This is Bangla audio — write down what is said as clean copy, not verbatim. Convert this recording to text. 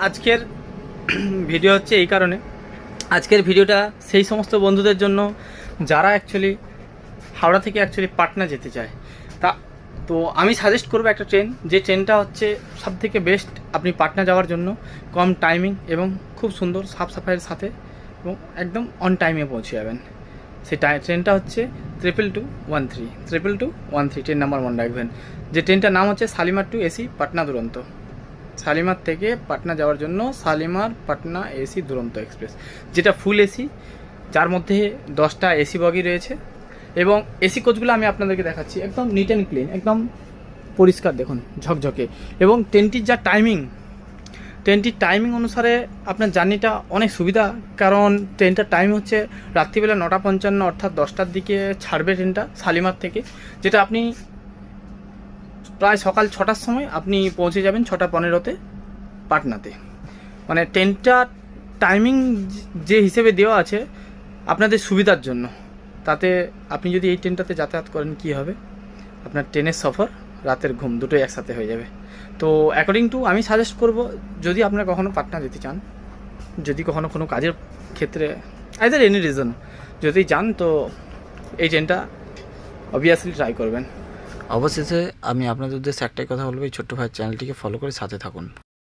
আজকের ভিডিও হচ্ছে এই কারণে, আজকের ভিডিওটা সেই সমস্ত বন্ধুদের জন্য যারা অ্যাকচুয়ালি হাওড়া থেকে অ্যাকচুয়ালি পাটনা যেতে চায়। তো আমি সাজেস্ট করবো একটা ট্রেন, যে ট্রেনটা হচ্ছে সবথেকে বেস্ট আপনি পাটনা যাওয়ার জন্য, কম টাইমিং এবং খুব সুন্দর সাফ সাফাইয়ের সাথে এবং একদম অন টাইমে পৌঁছে যাবেন। সেই ট্রেনটা হচ্ছে 2213 ট্রেন নাম্বার মনে রাখবেন। যে ট্রেনটার নাম হচ্ছে শালিমার টু এসি পাটনা দুরন্ত। শালিমার থেকে পাটনা যাওয়ার জন্য শালিমার পাটনা এসি দুরন্ত এক্সপ্রেস, যেটা ফুল এসি, যার মধ্যে 10টা এসি বগি রয়েছে এবং এসি কোচগুলো আমি আপনাদেরকে দেখাচ্ছি, একদম নিট অ্যান্ড ক্লিন, একদম পরিষ্কার, দেখুন ঝকঝকে। এবং ট্রেনটির টাইমিং অনুসারে আপনার জার্নিটা অনেক সুবিধা, কারণ ট্রেনটার টাইম হচ্ছে রাত্রিবেলা 9:55, অর্থাৎ 10টার দিকে ছাড়বে ট্রেনটা শালিমার থেকে, যেটা আপনি প্রায় সকাল 6টার সময় আপনি পৌঁছে যাবেন 6:15-তে পাটনাতে। মানে ট্রেনটা টাইমিং যে হিসেবে দেওয়া আছে আপনাদের সুবিধার জন্য, তাতে আপনি যদি এই ট্রেনটাতে যাতায়াত করেন কি হবে, আপনার ট্রেনের সফর রাতের ঘুম দুটোই একসাথে হয়ে যাবে। তো অ্যাকর্ডিং টু আমি সাজেস্ট করব, যদি আপনারা কখনও পাটনা যেতে চান, যদি কখনও কোনো কাজের ক্ষেত্রে আইদার এনি রিজন যদি যান, তো এই ট্রেনটা অবভিয়াসলি ট্রাই করবেন। অবশেষে আমি আপনাদের উদ্দেশ্যে একটাই কথা বলবো, এই ছোট্ট ভাইয়ের চ্যানেলটিকে ফলো করে সাথে থাকুন।